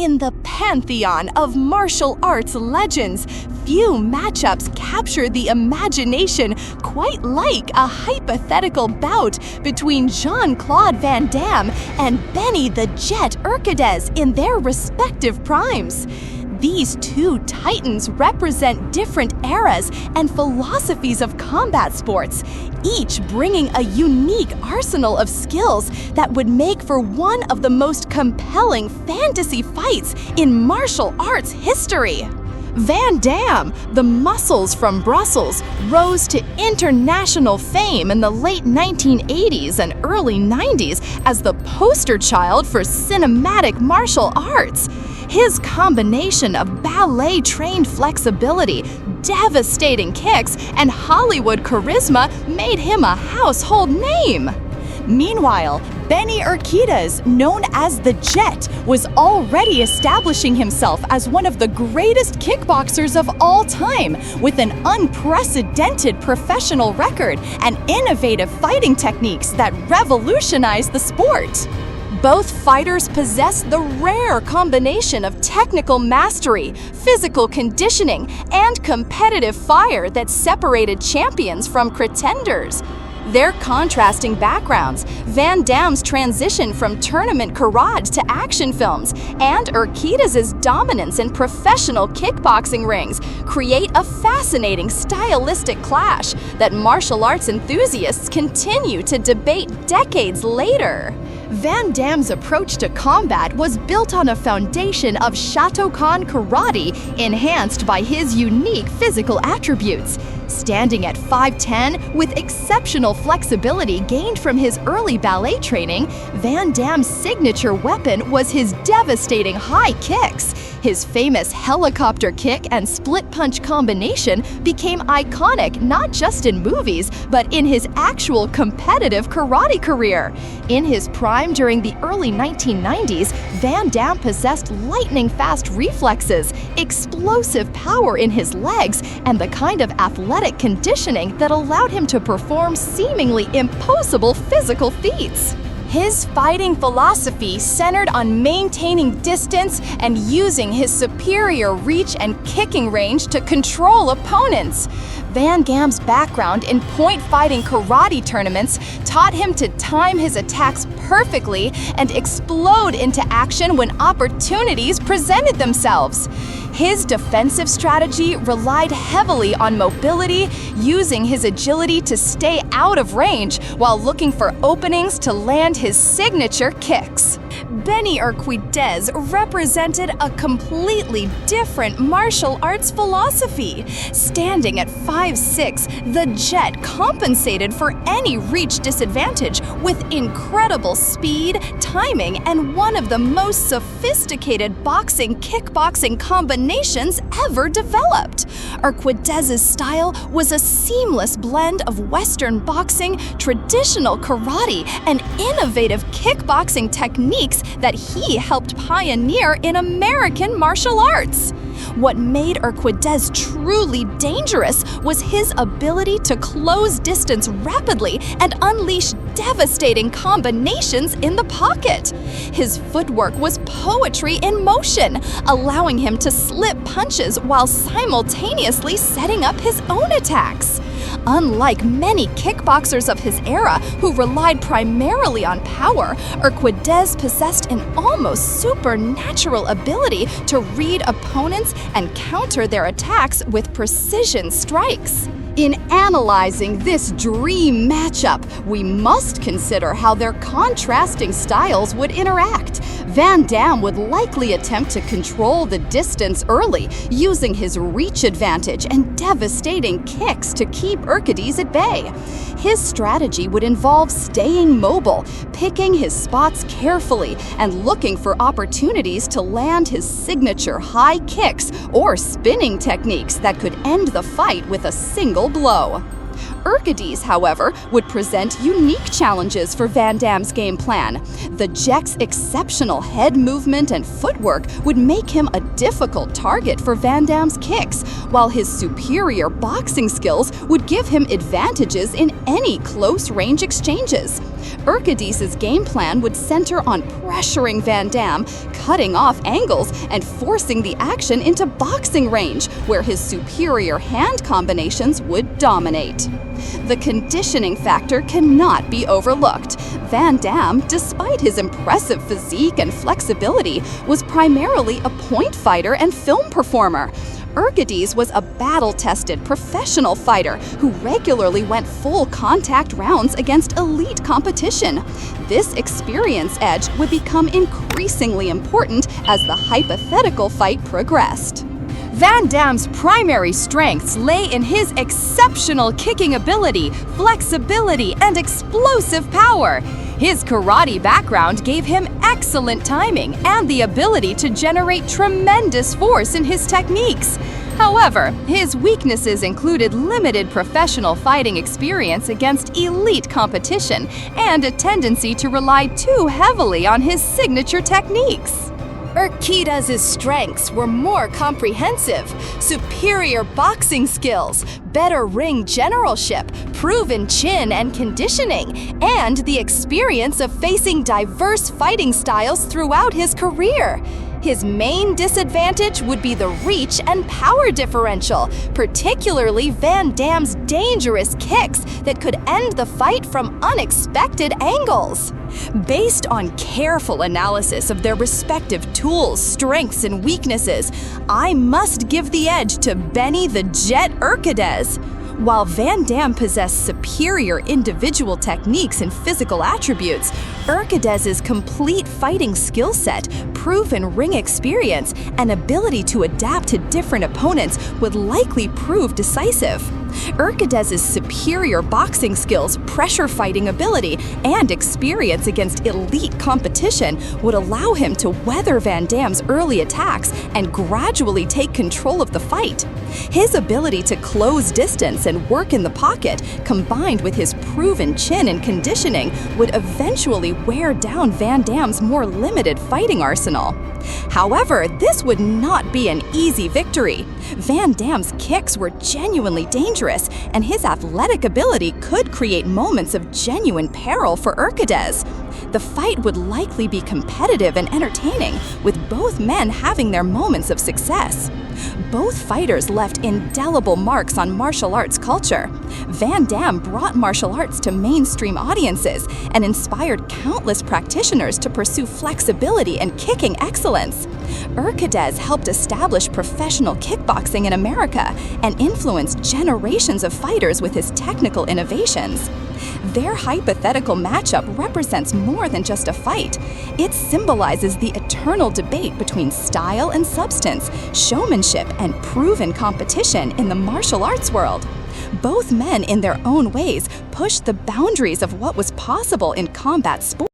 In the pantheon of martial arts legends, few matchups capture the imagination quite like a hypothetical bout between Jean-Claude Van Damme and Benny The Jet Urquidez in their respective primes. These two titans represent different eras and philosophies of combat sports, each bringing a unique arsenal of skills that would make for one of the most compelling fantasy fights in martial arts history. Van Damme, the muscles from Brussels, rose to international fame in the late 1980s and early 90s as the poster child for cinematic martial arts. His combination of ballet-trained flexibility, devastating kicks, and Hollywood charisma made him a household name. Meanwhile, Benny Urquidez, known as The Jet, was already establishing himself as one of the greatest kickboxers of all time, with an unprecedented professional record and innovative fighting techniques that revolutionized the sport. Both fighters possess the rare combination of technical mastery, physical conditioning, and competitive fire that separated champions from pretenders. Their contrasting backgrounds, Van Damme's transition from tournament karate to action films, and Urquidez's dominance in professional kickboxing rings create a fascinating stylistic clash that martial arts enthusiasts continue to debate decades later. Van Damme's approach to combat was built on a foundation of Shotokan karate enhanced by his unique physical attributes. Standing at 5'10", with exceptional flexibility gained from his early ballet training, Van Damme's signature weapon was his devastating high kicks. His famous helicopter kick and split punch combination became iconic not just in movies, but in his actual competitive karate career. In his prime during the early 1990s, Van Damme possessed lightning-fast reflexes, explosive power in his legs, and the kind of athletic conditioning that allowed him to perform seemingly impossible physical feats. His fighting philosophy centered on maintaining distance and using his superior reach and kicking range to control opponents. Van Damme's background in point fighting karate tournaments taught him to time his attacks perfectly and explode into action when opportunities presented themselves. His defensive strategy relied heavily on mobility, using his agility to stay out of range while looking for openings to land his signature kicks. Benny Urquidez represented a completely different martial arts philosophy. Standing at 5'6", The Jet compensated for any reach disadvantage with incredible speed, timing, and one of the most sophisticated kickboxing combinations ever developed. Urquidez's style was a seamless blend of Western boxing, traditional karate, and innovative kickboxing techniques that he helped pioneer in American martial arts. What made Urquidez truly dangerous was his ability to close distance rapidly and unleash devastating combinations in the pocket. His footwork was poetry in motion, allowing him to slip punches while simultaneously setting up his own attacks. Unlike many kickboxers of his era who relied primarily on power, Urquidez possessed an almost supernatural ability to read opponents and counter their attacks with precision strikes. In analyzing this dream matchup, we must consider how their contrasting styles would interact. Van Damme would likely attempt to control the distance early, using his reach advantage and devastating kicks to keep Urquidez at bay. His strategy would involve staying mobile, picking his spots carefully, and looking for opportunities to land his signature high kicks or spinning techniques that could end the fight with a single blow. Urquidez, however, would present unique challenges for Van Damme's game plan. The Jet's exceptional head movement and footwork would make him a difficult target for Van Damme's kicks, while his superior boxing skills would give him advantages in any close-range exchanges. Urquidez's game plan would center on pressuring Van Damme, cutting off angles, and forcing the action into boxing range, where his superior hand combinations would dominate. The conditioning factor cannot be overlooked. Van Damme, despite his impressive physique and flexibility, was primarily a point fighter and film performer. Urquidez was a battle-tested professional fighter who regularly went full contact rounds against elite competition. This experience edge would become increasingly important as the hypothetical fight progressed. Van Damme's primary strengths lay in his exceptional kicking ability, flexibility, and explosive power. His karate background gave him excellent timing and the ability to generate tremendous force in his techniques. However, his weaknesses included limited professional fighting experience against elite competition and a tendency to rely too heavily on his signature techniques. Urquidez's strengths were more comprehensive: superior boxing skills, better ring generalship, proven chin and conditioning, and the experience of facing diverse fighting styles throughout his career. His main disadvantage would be the reach and power differential, particularly Van Damme's dangerous kicks that could end the fight from unexpected angles. Based on careful analysis of their respective tools, strengths, and weaknesses, I must give the edge to Benny The Jet Urquidez. While Van Damme possessed superior individual techniques and physical attributes, Urquidez's complete fighting skill set, proven ring experience, and ability to adapt to different opponents would likely prove decisive. Urquidez's superior boxing skills, pressure fighting ability, and experience against elite competition would allow him to weather Van Damme's early attacks and gradually take control of the fight. His ability to close distance and work in the pocket, combined with his proven chin and conditioning, would eventually wear down Van Damme's more limited fighting arsenal. However, this would not be an easy victory. Van Damme's kicks were genuinely dangerous, and his athletic ability could create moments of genuine peril for Urquidez. The fight would likely be competitive and entertaining, with both men having their moments of success. Both fighters left indelible marks on martial arts culture. Van Damme brought martial arts to mainstream audiences and inspired countless practitioners to pursue flexibility and kicking excellence. Urquidez helped establish professional kickboxing in America and influenced generations of fighters with his technical innovations. Their hypothetical matchup represents more than just a fight. It symbolizes the eternal debate between style and substance, showmanship and proven competition in the martial arts world. Both men, in their own ways, pushed the boundaries of what was possible in combat sports.